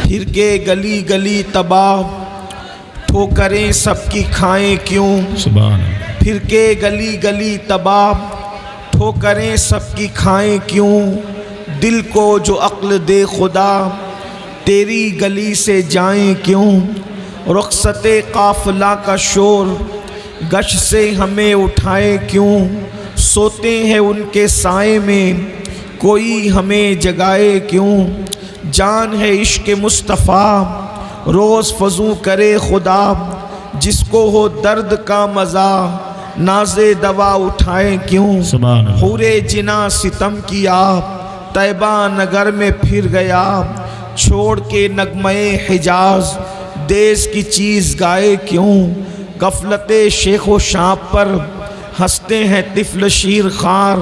پھر کے گلی گلی تباہ ٹھوکریں سب کی کھائیں کیوں؟ سبحان اللہ۔ پھر کے گلی گلی تباہ ٹھوکریں سب کی کھائیں کیوں؟ دل کو جو عقل دے خدا تیری گلی سے جائیں کیوں؟ رخصت قافلہ کا شور گش سے ہمیں اٹھائے کیوں؟ سوتے ہیں ان کے سائے میں کوئی ہمیں جگائے کیوں؟ جان ہے عشق مصطفیٰ روز فضو کرے خدا جس کو ہو درد کا مزہ ناز دوا اٹھائے کیوں؟ سبحان اللہ۔ حور جنا ستم کیا طیبہ نگر میں پھر گیا چھوڑ کے نغمے حجاز دیس کی چیز گائے کیوں؟ غفلت شیخ و شاب پر ہنستے ہیں طفل شیر خار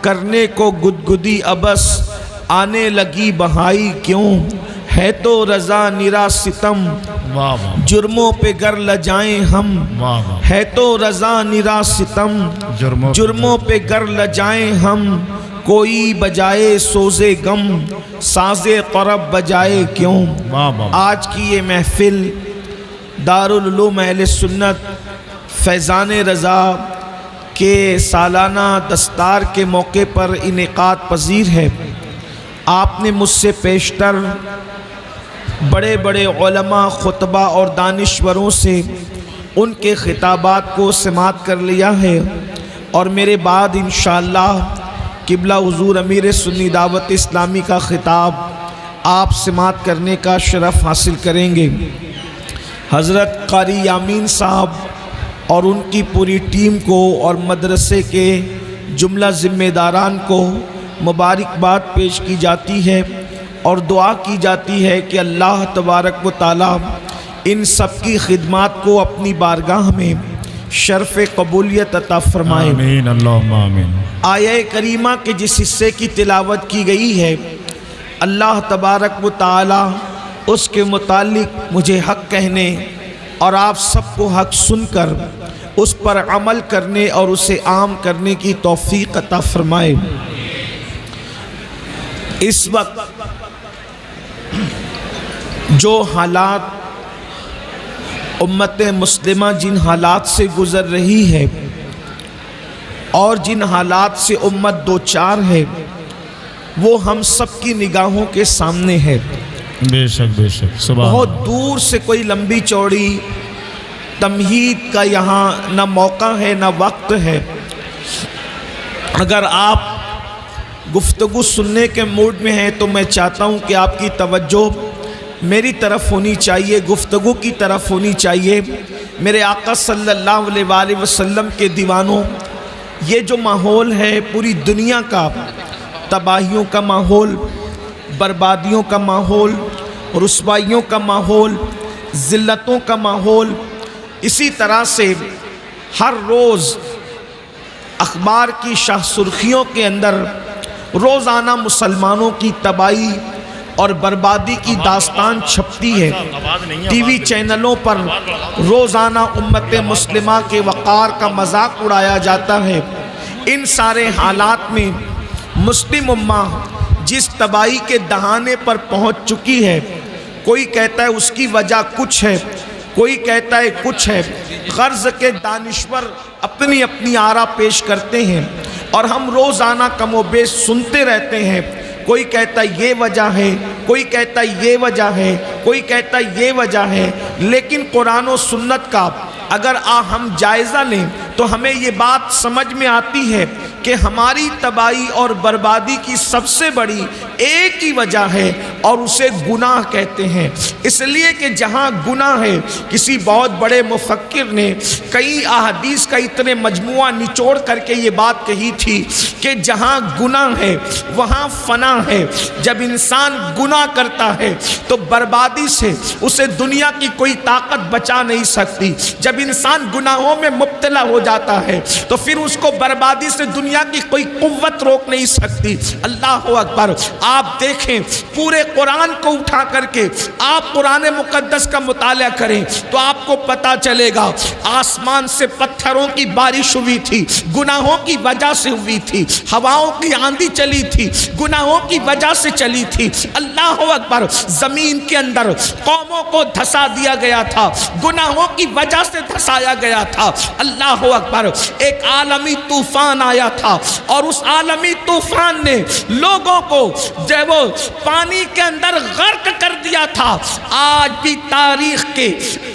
کرنے کو گدگدی ابس آنے لگی بہائی کیوں؟ ہے تو رضا نرا ستم واہ واہ جرموں پہ گر لجائیں ہم واہ واہ۔ ہے تو رضا نرا ستم جرموں پہ گر لجائیں ہم کوئی بجائے سوزے غم ساز طرب بجائے کیوں؟ واہ واہ۔ آج کی یہ محفل دارالعلوم اہل سنت فیضان رضا کے سالانہ دستار کے موقع پر انعقاد پذیر ہے۔ آپ نے مجھ سے پیشتر بڑے بڑے علماء خطبہ اور دانشوروں سے ان کے خطابات کو سماعت کر لیا ہے اور میرے بعد انشاءاللہ قبلہ حضور امیر سنی دعوت اسلامی کا خطاب آپ سماعت کرنے کا شرف حاصل کریں گے۔ حضرت قاری یامین صاحب اور ان کی پوری ٹیم کو اور مدرسے کے جملہ ذمہ داران کو مبارکباد پیش کی جاتی ہے اور دعا کی جاتی ہے کہ اللہ تبارک و تعالی ان سب کی خدمات کو اپنی بارگاہ میں شرف قبولیت عطا فرمائے۔ آمین اللہم آمین۔ آیہ کریمہ کے جس حصے کی تلاوت کی گئی ہے اللہ تبارک و تعالی اس کے متعلق مجھے حق کہنے اور آپ سب کو حق سن کر اس پر عمل کرنے اور اسے عام کرنے کی توفیق عطا فرمائے۔ اس وقت جو حالات امت مسلمہ جن حالات سے گزر رہی ہے اور جن حالات سے امت دوچار ہے وہ ہم سب کی نگاہوں کے سامنے ہے۔ بے شک بے شک سبحان بہت اللہ۔ دور سے کوئی لمبی چوڑی تمہید کا یہاں نہ موقع ہے نہ وقت ہے۔ اگر آپ گفتگو سننے کے موڈ میں ہیں تو میں چاہتا ہوں کہ آپ کی توجہ میری طرف ہونی چاہیے، گفتگو کی طرف ہونی چاہیے۔ میرے آقا صلی اللہ علیہ وآلہ وسلم کے دیوانوں، یہ جو ماحول ہے پوری دنیا کا، تباہیوں کا ماحول، بربادیوں کا ماحول، رسوائیوں کا ماحول، ذلتوں کا ماحول، اسی طرح سے ہر روز اخبار کی شاہ سرخیوں کے اندر روزانہ مسلمانوں کی تباہی اور بربادی کی داستان چھپتی ہے۔ ٹی وی چینلوں پر روزانہ امت مسلمہ کے وقار کا مذاق اڑایا جاتا ہے۔ ان سارے حالات میں مسلم امہ جس تباہی کے دہانے پر پہنچ چکی ہے، کوئی کہتا ہے اس کی وجہ کچھ ہے، کوئی کہتا ہے کچھ ہے۔ غرض کے دانشور اپنی اپنی آرا پیش کرتے ہیں اور ہم روزانہ کم و بیش سنتے رہتے ہیں۔ کوئی کہتا ہے یہ وجہ ہے، کوئی کہتا ہے یہ وجہ ہے، کوئی کہتا ہے یہ وجہ ہے، لیکن قرآن و سنت کا اگر ہم جائزہ لیں تو ہمیں یہ بات سمجھ میں آتی ہے کہ ہماری تباہی اور بربادی کی سب سے بڑی ایک ہی وجہ ہے اور اسے گناہ کہتے ہیں۔ اس لیے کہ جہاں گناہ ہے، کسی بہت بڑے مفکر نے کئی احادیث کا اتنے مجموعہ نچوڑ کر کے یہ بات کہی تھی کہ جہاں گناہ ہے وہاں فنا ہے۔ جب انسان گناہ کرتا ہے تو بربادی سے اسے دنیا کی کوئی طاقت بچا نہیں سکتی۔ جب انسان گناہوں میں مبتلا ہو جاتا ہے تو پھر اس کو بربادی سے دنیا کی کوئی قوت روک نہیں سکتی۔ اللہ اکبر۔ آپ دیکھیں پورے قرآن کو اٹھا کر کے آپ قرآن مقدس کا مطالعہ کریں تو آپ کو پتا چلے گا آسمان سے پتھروں کی بارش ہوئی تھی، گناہوں کی وجہ سے ہوئی تھی، ہواؤں کی آندھی چلی تھی، گناہوں کی وجہ سے چلی تھی۔ اللہ اکبر، زمین کے اندر قوموں کو دھسا دیا گیا تھا، گناہوں کی وجہ سے دھسایا گیا تھا۔ اللہ اکبر، ایک عالمی طوفان آیا تھا اور اس عالمی طوفان نے لوگوں کو جو وہ پانی کے اندر غرق کر دیا تھا۔ آج بھی تاریخ کے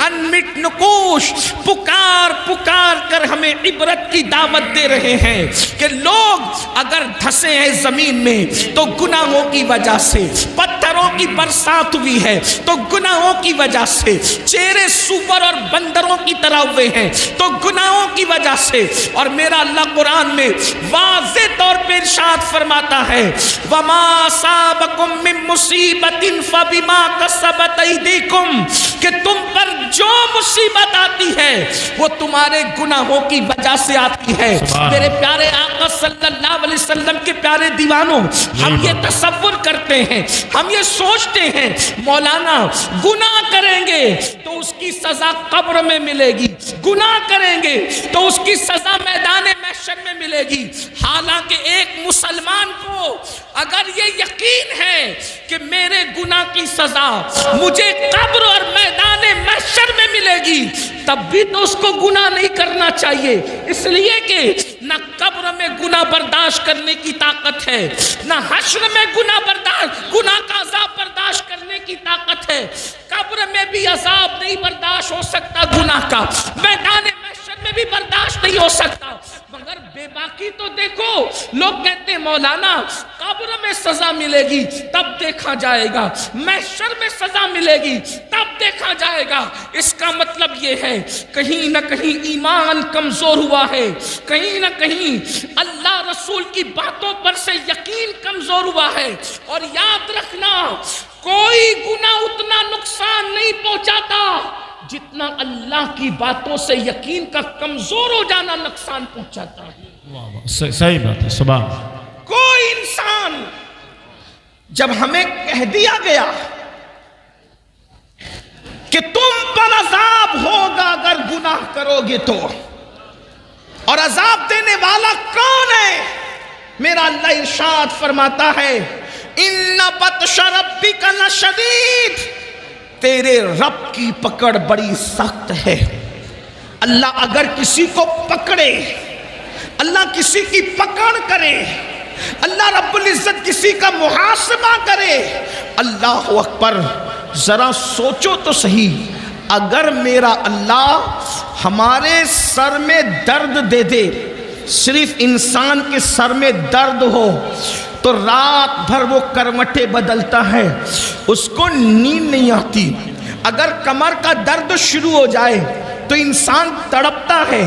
انمٹ نقوش پکار پکار کر ہمیں عبرت کی دعوت دے رہے ہیں کہ لوگ اگر دھسے ہیں زمین میں تو گناہوں کی وجہ سے، پتھروں کی برسات ہوئی ہے تو گناہوں کی وجہ سے، چہرے سور اور بندروں کی طرح ہوئے ہیں تو گناہوں کی وجہ سے۔ اور میرا اللہ قرآن میں واضح طور پہ ارشاد فرماتا ہے وَمَا أَصَابَكُم مِّن مُّصِيبَةٍ فَبِمَا كَسَبَتْ أَيْدِيكُمْ، کہ تم پر جو مصیبت آتی ہے وہ تمہارے گناہوں کی وجہ سے آتی ہے۔ میرے پیارے آقا صلی اللہ علیہ وسلم کے پیارے دیوانوں، ہم یہ تصور کرتے ہیں، ہم یہ سوچتے ہیں مولانا گناہ کریں گے تو اس کی سزا قبر میں ملے گی، گناہ کریں گے تو اس کی سزا میدان محشر میں ملے گی۔ حالانکہ ایک مسلمان کو اگر یہ یقین ہے کہ میرے گناہ کی سزا مجھے قبر اور میدان محشر میں ملے گی، تب بھی تو اس کو گناہ نہیں کرنا چاہیے، اس لیے کہ نہ قبر میں گناہ برداشت کرنے کی طاقت ہے، نہ حشر میں گناہ کا عذاب برداشت کرنے کی طاقت ہے۔ قبر میں بھی عذاب نہیں برداشت ہو سکتا گناہ کا، میدان محشر میں بھی برداشت نہیں ہو سکتا۔ مگر بے باکی تو دیکھو، لوگ کہتے ہیں مولانا قبر میں سزا ملے گی تب دیکھا جائے گا، محشر میں سزا ملے گی تب دیکھا جائے گا۔ اس کا مطلب یہ ہے کہیں نہ کہیں ایمان کمزور ہوا ہے، کہیں نہ کہیں اللہ رسول کی باتوں پر سے یقین کمزور ہوا ہے۔ اور یاد رکھنا کوئی گناہ اتنا نقصان نہیں پہنچاتا جتنا اللہ کی باتوں سے یقین کا کمزور ہو جانا نقصان پہنچاتا ہے۔ صحیح بات ہے، سبحان۔ کوئی انسان جب ہمیں کہہ دیا گیا کہ تم پر عذاب ہوگا اگر گناہ کرو گے تو، اور عذاب دینے والا کون ہے؟ میرا اللہ ارشاد فرماتا ہے اِنَّ بَطْشَ رَبِّكَ لَشَدِيدٌ، تیرے رب کی پکڑ بڑی سخت ہے۔ اللہ اگر کسی کو پکڑے، اللہ کسی کی پکڑ کرے، اللہ رب العزت کسی کا محاسبہ کرے، اللہ اکبر، ذرا سوچو تو صحیح، اگر میرا اللہ ہمارے سر میں درد دے دے، صرف انسان کے سر میں درد ہو تو رات بھر وہ کروٹیں بدلتا ہے، اس کو نیند نہیں آتی۔ اگر کمر کا درد شروع ہو جائے تو انسان تڑپتا ہے،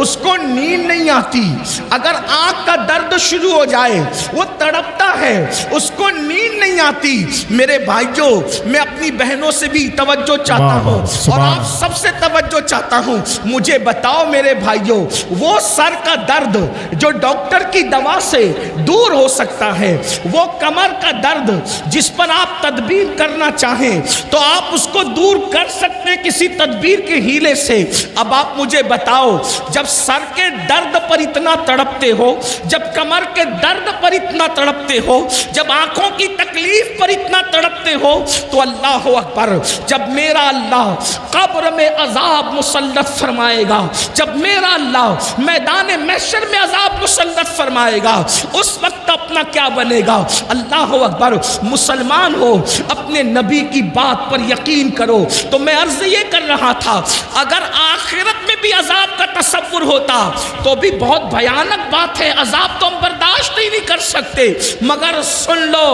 اس کو نیند نہیں آتی۔ اگر آنکھ کا درد شروع ہو جائے وہ تڑپتا ہے، اس کو نیند نہیں آتی۔ میرے بھائیوں، میں اپنی بہنوں سے بھی توجہ چاہتا ہوں اور آپ سب سے توجہ چاہتا ہوں، مجھے بتاؤ میرے بھائیوں، وہ سر کا درد جو ڈاکٹر کی دوا سے دور ہو سکتا ہے، وہ کمر کا درد جس پر آپ تدبیر کرنا چاہیں تو آپ اس کو دور کر سکتے ہیں کسی تدبیر کے ہیلے سے۔ اب آپ مجھے بتاؤ، جب سر کے درد پر اتنا تڑپتے ہو، جب کمر کے درد پر اتنا تڑپتے ہو، جب آنکھوں کی تکلیف پر اتنا تڑپتے ہو، تو اللہ اکبر، جب میرا اللہ قبر میں عذاب مسلط فرمائے گا، جب میرا اللہ میدان محشر میں عذاب مسلط فرمائے گا، اس وقت اپنا کیا بنے گا؟ اللہ اکبر، مسلمان ہو، اپنے نبی کی بات پر یقین کرو۔ تو میں عرض یہ کر رہا تھا، اگر آخرت میں بھی عذاب کا تصور ہوتا تو بھی بہت بھیانک بات ہے، عذاب تو ہم برداشت ہی نہیں کر سکتے۔ مگر سن لو،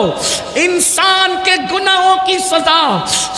انسان کے گناہوں کی سزا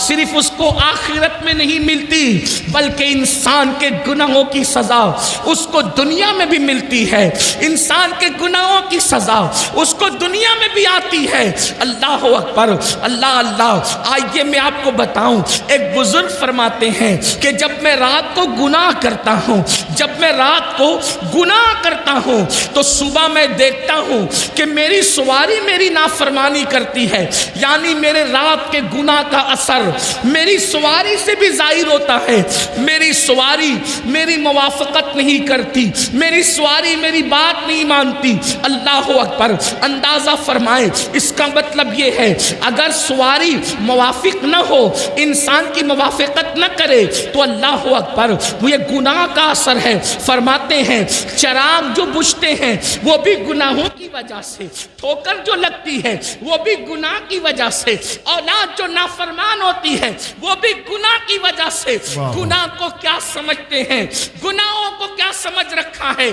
صرف اس کو آخرت میں نہیں ملتی، بلکہ انسان کے گناہوں کی سزا اس کو دنیا میں بھی ملتی ہے۔ انسان کے گناہوں کی سزا اس کو دنیا میں بھی آتی ہے۔ اللہ اکبر، اللہ اللہ۔ آئیے میں آپ کو بتاؤں، ایک بزرگ فرماتے ہیں کہ جب میں رات رات کو گناہ کرتا ہوں، جب میں رات کو گناہ کرتا ہوں تو صبح میں دیکھتا ہوں کہ میری سواری میری نافرمانی کرتی ہے، یعنی میرے رات کے گناہ کا اثر میری سواری سے بھی ظاہر ہوتا ہے۔ میری سواری میری موافقت نہیں کرتی، میری سواری میری بات نہیں مانتی۔ اللہ اکبر! اندازہ فرمائیں، اس کا مطلب یہ ہے اگر سواری موافق نہ ہو، انسان کی موافقت نہ کرے تو اللہ اکبر وہ یہ گناہ کا اثر ہے۔ فرماتے ہیں چراغ جو بجھتے ہیں وہ بھی گناہوں کی وجہ سے، ٹھوکر جو لگتی ہے وہ بھی گناہ کی وجہ سے، اولاد جو نافرمان ہوتی ہے وہ بھی گناہ کی وجہ سے۔ گناہ کو کیا سمجھتے ہیں، گناہوں کو کیا سمجھ رکھا ہے؟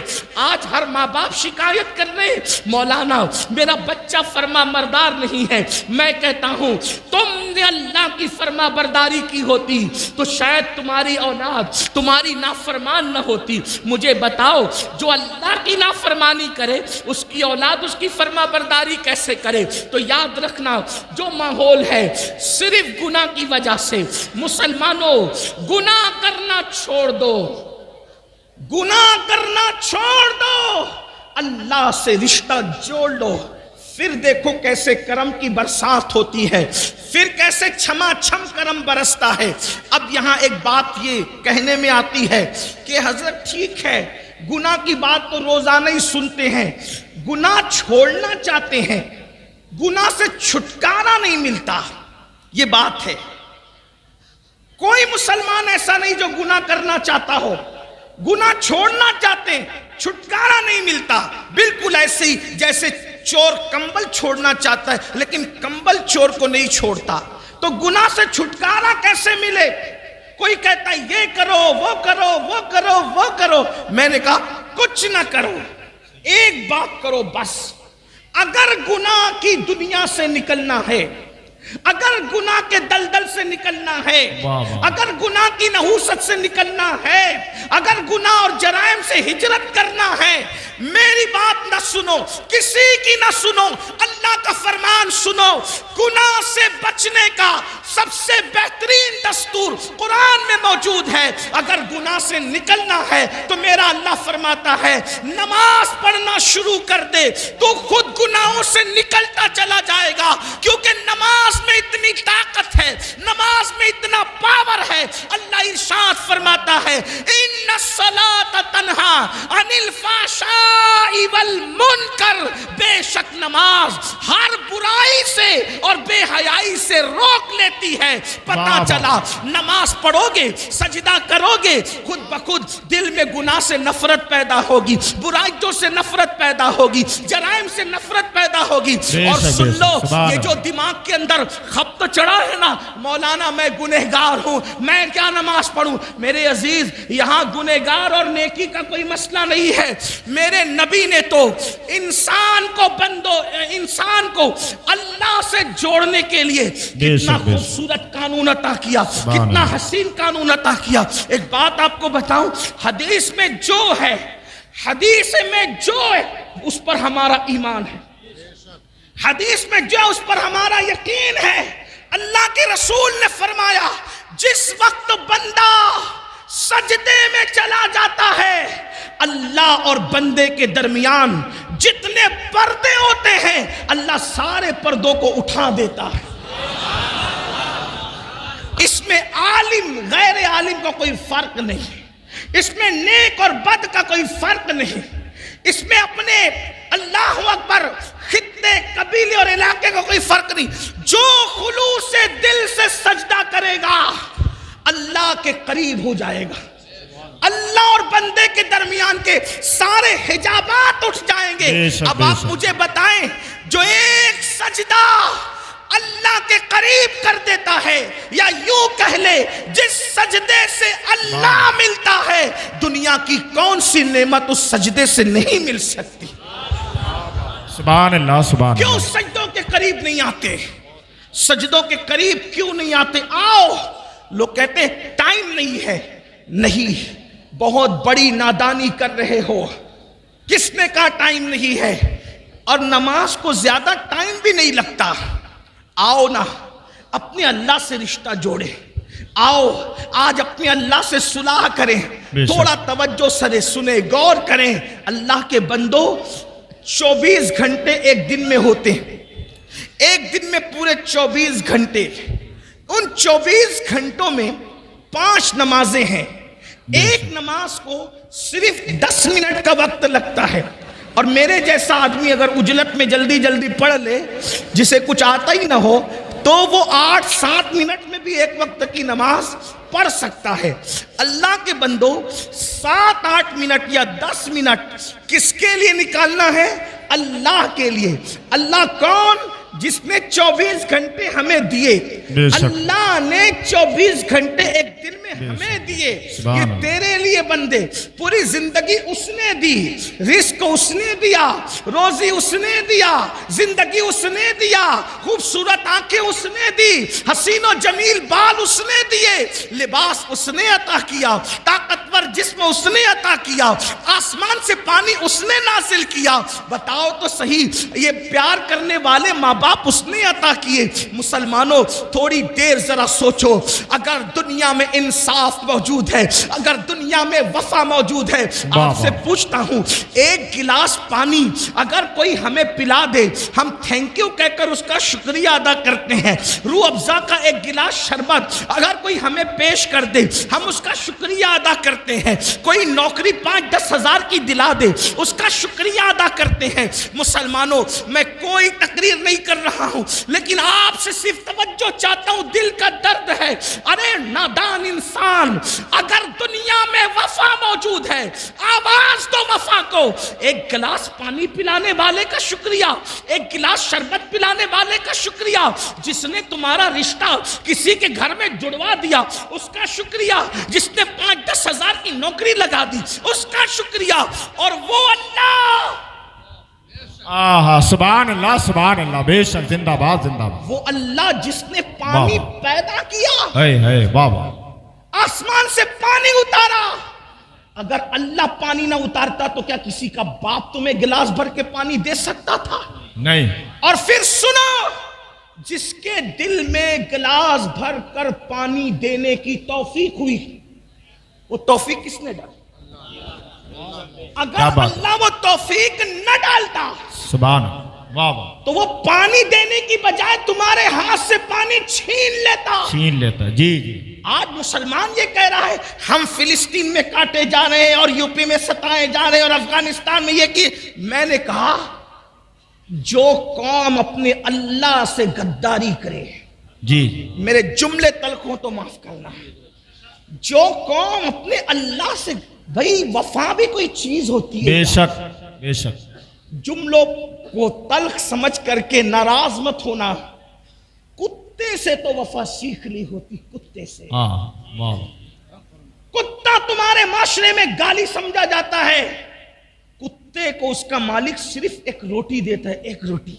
آج ہر ماں باپ شکایت کر رہے ہیں، مولانا میرا بچہ فرما بردار نہیں ہے۔ میں کہتا ہوں تم نے اللہ کی فرما برداری کی ہوتی تو شاید تمہاری اولاد تمہاری نافرمان نہ ہوتی۔ مجھے بتاؤ جو اللہ کی نافرمانی کرے اس کی اولاد اس کی فرما برداری کیسے کرے؟ تو یاد رکھنا جو ماحول ہے صرف گناہ کی وجہ سے، مسلمانوں گناہ کرنا چھوڑ دو، گناہ کرنا چھوڑ دو، اللہ سے رشتہ جوڑ لو، پھر دیکھو کیسے کرم کی برسات ہوتی ہے، پھر کیسے چھما چھم کرم برستا ہے۔ اب یہاں ایک بات یہ کہنے میں آتی ہے کہ حضرت ٹھیک ہے گناہ کی بات تو روزانہ ہی سنتے ہیں، گناہ چھوڑنا چاہتے ہیں، گناہ سے چھٹکارا نہیں ملتا، یہ بات ہے۔ کوئی مسلمان ایسا نہیں جو گناہ کرنا چاہتا ہو، گناہ چھوڑنا چاہتے ہیں، چھٹکارا نہیں ملتا۔ بالکل ایسے ہی جیسے چور کمبل چھوڑنا چاہتا ہے لیکن کمبل چور کو نہیں چھوڑتا، تو گناہ سے چھٹکارا کیسے ملے؟ کوئی کہتا ہے یہ کرو وہ کرو وہ کرو وہ کرو، میں نے کہا کچھ نہ کرو، ایک بات کرو بس۔ اگر گناہ کی دنیا سے نکلنا ہے، اگر گناہ کے دلدل سے نکلنا ہے، اگر گناہ کی نحوست سے نکلنا ہے، اگر گناہ اور جرائم سے ہجرت کرنا ہے، میری بات نہ سنو، کسی کی نہ سنو، اللہ کا فرمان سنو۔ گناہ سے بچنے کا سب سے بہترین دستور قرآن میں موجود ہے۔ اگر گناہ سے نکلنا ہے تو میرا اللہ فرماتا ہے نماز پڑھنا شروع کر دے، تو خود گناہوں سے نکلتا چلا جائے گا، کیونکہ نماز میں اتنی طاقت ہے، نماز میں اتنا پاور ہے۔ اللہ ارشاد فرماتا ہے ان الصلاۃ تنہا عن الفحشاء والمنکر، بے شک نماز ہر برائی سے اور بے حیائی سے روک لیتی ہے۔ پتہ چلا نماز پڑھو گے، سجدہ کرو گے، خود بخود دل میں گناہ سے نفرت پیدا ہوگی، برائیوں سے نفرت پیدا ہوگی، جرائم سے نفرت پیدا ہوگی۔ اور سن لو یہ جو دماغ کے اندر خبط چڑھا ہے نا، مولانا میں گنہگار ہوں، میں کیا نماز پڑھوں؟ میرے عزیز یہاں گنہگار اور نیکی کا کوئی مسئلہ نہیں ہے۔ میرے نبی نے تو انسان کو اللہ سے جوڑنے کے لیے کتنا خوبصورت قانون عطا کیا، کتنا حسین قانون عطا کیا۔ ایک بات آپ کو بتاؤں، حدیث میں جو ہے اس پر ہمارا ایمان ہے، حدیث میں جو اس پر ہمارا یقین ہے۔ اللہ کے رسول نے فرمایا جس وقت بندہ سجدے میں چلا جاتا ہے، اللہ اور بندے کے درمیان جتنے پردے ہوتے ہیں اللہ سارے پردوں کو اٹھا دیتا ہے۔ اس میں عالم غیر عالم کا کوئی فرق نہیں، اس میں نیک اور بد کا کوئی فرق نہیں، اس میں اپنے اللہ اکبر خطے قبیلے اور علاقے کا کوئی فرق نہیں۔ جو خلوص دل سے سجدہ کرے گا اللہ کے قریب ہو جائے گا، اللہ اور بندے کے درمیان کے سارے حجابات اٹھ جائیں گے۔ اب آپ مجھے بتائیں جو ایک سجدہ اللہ کے قریب کر دیتا ہے، یا یوں کہہ لے جس سجدے سے اللہ ملتا ہے، دنیا کی کون سی نعمت اس سجدے سے نہیں مل سکتی؟ سبحان اللہ سبحان اللہ۔ کیوں سجدوں کے قریب نہیں آتے؟ سجدوں کے قریب کیوں نہیں آتے؟ آؤ، لوگ کہتے ہیں ٹائم نہیں ہے۔ نہیں، بہت بڑی نادانی کر رہے ہو۔ کس نے کہا ٹائم نہیں ہے؟ اور نماز کو زیادہ ٹائم بھی نہیں لگتا۔ آؤ نا اپنے اللہ سے رشتہ جوڑے، آؤ آج اپنے اللہ سے صلح کریں، بے شک۔ تھوڑا توجہ سے سنیں، غور کریں۔ اللہ کے بندو 24 گھنٹے ایک دن میں ہوتے ہیں، ایک دن میں پورے 24 گھنٹے، ان 24 گھنٹوں میں 5 نمازیں ہیں، ایک نماز کو صرف 10 منٹ کا وقت لگتا ہے، اور میرے جیسا آدمی اگر اجلت میں جلدی جلدی پڑھ لے، جسے کچھ آتا ہی نہ ہو، تو وہ 8-7 منٹ میں بھی ایک وقت کی نماز پڑھ سکتا ہے۔ اللہ کے بندو 7-8 منٹ یا 10 منٹ کس کے لیے نکالنا ہے؟ اللہ کے لیے۔ اللہ کون؟ جس نے 24 گھنٹے ہمیں دیے۔ اللہ نے 24 گھنٹے ایک دن میں ہمیں دیے، یہ تیرے لیے بندے، پوری زندگی اس نے دی، رزق اس نے دیا، روزی اس نے دیا، زندگی اس نے دیا، خوبصورت آنکھیں اس نے دی، حسین و جمیل بال اس نے دیے، لباس اس نے عطا کیا، طاقتور جسم اس نے عطا کیا، آسمان سے پانی اس نے نازل کیا۔ بتاؤ تو صحیح، یہ پیار کرنے والے ماں باپ اس نے عطا کیے۔ مسلمانوں تھوڑی دیر ذرا سوچو، اگر دنیا میں انصاف موجود ہے، اگر دنیا میں وفا موجود ہے، آپ سے پوچھتا ہوں ایک گلاس پانی اگر کوئی ہمیں پلا دے، ہم تھینک یو کہہ کر اس کا شکریہ ادا کرتے ہیں۔ روح افزا کا ایک گلاس شربت اگر کوئی ہمیں پیش کر دے، ہم اس کا شکریہ ادا کرتے ہیں۔ کوئی نوکری 5-10 ہزار کی دلا دے، اس کا شکریہ ادا کرتے ہیں۔ مسلمانوں میں کوئی تقریر نہیں کر رہا ہوں، لیکن آپ سے صرف توجہ چاہتا ہوں، دل کا درد ہے۔ ارے نادان انسان، اگر دنیا میں وفا موجود ہے، آواز دو وفا کو۔ ایک گلاس پانی پلانے والے کا شکریہ، ایک گلاس شربت پلانے والے کا شکریہ، جس نے تمہارا رشتہ کسی کے گھر میں جڑوا دیا اس کا شکریہ، جس نے 5-10 ہزار کی نوکری لگا دی اس کا شکریہ، اور وہ اللہ، آہا سبحان اللہ سبحان اللہ، بے شک، زندہ باد زندہ باد، وہ اللہ جس نے پانی پیدا کیا، ہے بابا، آسمان سے پانی اتارا۔ اگر اللہ پانی نہ اتارتا تو کیا کسی کا باپ تمہیں گلاس بھر کے پانی دے سکتا تھا؟ نہیں۔ اور پھر سنو، جس کے دل میں گلاس بھر کر پانی دینے کی توفیق ہوئی، وہ توفیق کس نے ڈالی؟ اگر اللہ وہ توفیق نہ ڈالتا، سبحان اللہ، تو وہ پانی دینے کی بجائے تمہارے ہاتھ سے پانی چھین لیتا۔ جی۔ آج مسلمان یہ کہہ رہا ہے ہم فلسطین میں کاٹے جا رہے ہیں اور یوپی میں ستائے جا رہے ہیں اور افغانستان میں یہ کی۔ میں نے کہا جو قوم اپنے اللہ سے غداری کرے، جی میرے جملے تلخ ہوں تو معاف کرنا، جو قوم اپنے اللہ سے، بھئی وفا بھی کوئی چیز ہوتی ہے، بے شک بے شک، جملوں کو تلخ سمجھ کر کے ناراض مت ہونا۔ کتے سے تو وفا سیکھ لی ہوتی، کتے سے۔ کتا تمہارے معاشرے میں گالی سمجھا جاتا ہے، کتے کو اس کا مالک صرف ایک روٹی دیتا ہے، ایک روٹی۔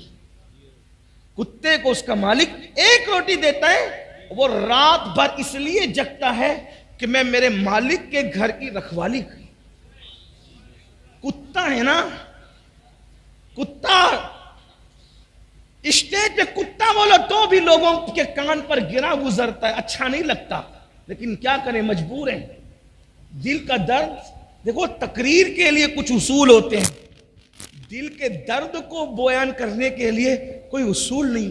کتے کو اس کا مالک ایک روٹی دیتا ہے، وہ رات بھر اس لیے جگتا ہے کہ میں میرے مالک کے گھر کی رکھوالی کروں۔ کتا ہے نا، کتا اسٹیج پہ کتا بولو تو بھی لوگوں کے کان پر گرا گزرتا ہے، اچھا نہیں لگتا، لیکن کیا کریں، مجبور ہیں۔ دل کا درد دیکھو، تقریر کے لیے کچھ اصول ہوتے ہیں، دل کے درد کو بیان کرنے کے لیے کوئی اصول نہیں،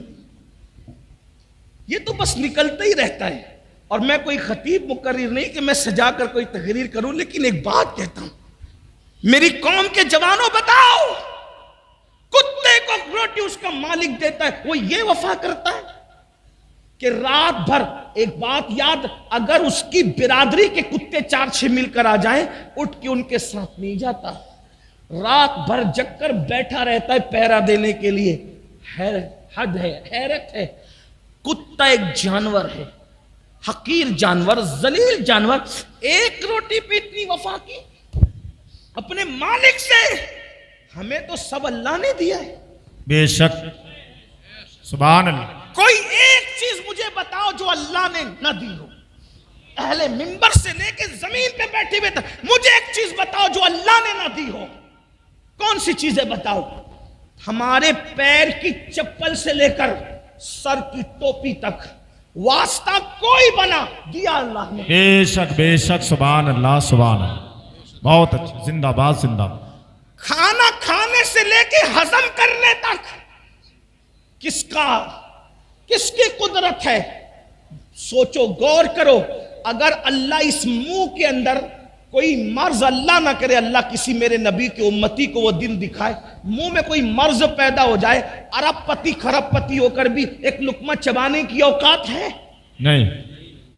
یہ تو بس نکلتا ہی رہتا ہے۔ اور میں کوئی خطیب مقرر نہیں کہ میں سجا کر کوئی تقریر کروں، لیکن ایک بات کہتا ہوں، میری قوم کے جوانوں بتاؤ، کتے کو روٹی اس کا مالک دیتا ہے، وہ یہ وفا کرتا ہے کہ رات بھر، ایک بات یاد، اگر اس کی برادری کے کتے 4-6 مل کر آ جائیں، اٹھ کے ان کے ساتھ نہیں جاتا، رات بھر جگ کر بیٹھا رہتا ہے پہرا دینے کے لیے۔ حد ہے، حیرت ہے۔ کتا ایک جانور ہے، حقیر جانور، ذلیل جانور، ایک روٹی پہ اتنی وفا کی اپنے مالک سے۔ ہمیں تو سب اللہ نے دیا ہے، بے شک، سبحان اللہ۔ کوئی ایک چیز مجھے بتاؤ جو اللہ نے نہ دی ہو، اہل منبر سے لے کے زمین پہ بیٹھے ہوئے تک مجھے ایک چیز بتاؤ جو اللہ نے نہ دی ہو۔ کون سی چیزیں بتاؤ؟ ہمارے پیر کی چپل سے لے کر سر کی ٹوپی تک واسطہ کوئی بنا دیا اللہ نے. بے شک سبحان اللہ سبحان اللہ. بہت اچھا. زندہ باد زندہ باد. کھانا کھانے سے لے کے ہضم کرنے تک کس کی قدرت ہے؟ سوچو، غور کرو. اگر اللہ اس منہ کے اندر کوئی مرض، اللہ نہ کرے اللہ کسی میرے نبی کی امتی کو وہ دن دکھائے، منہ میں کوئی مرض پیدا ہو جائے، ارب پتی خرب پتی ہو کر بھی ایک لقمہ چبانے کی اوقات ہے؟ نہیں.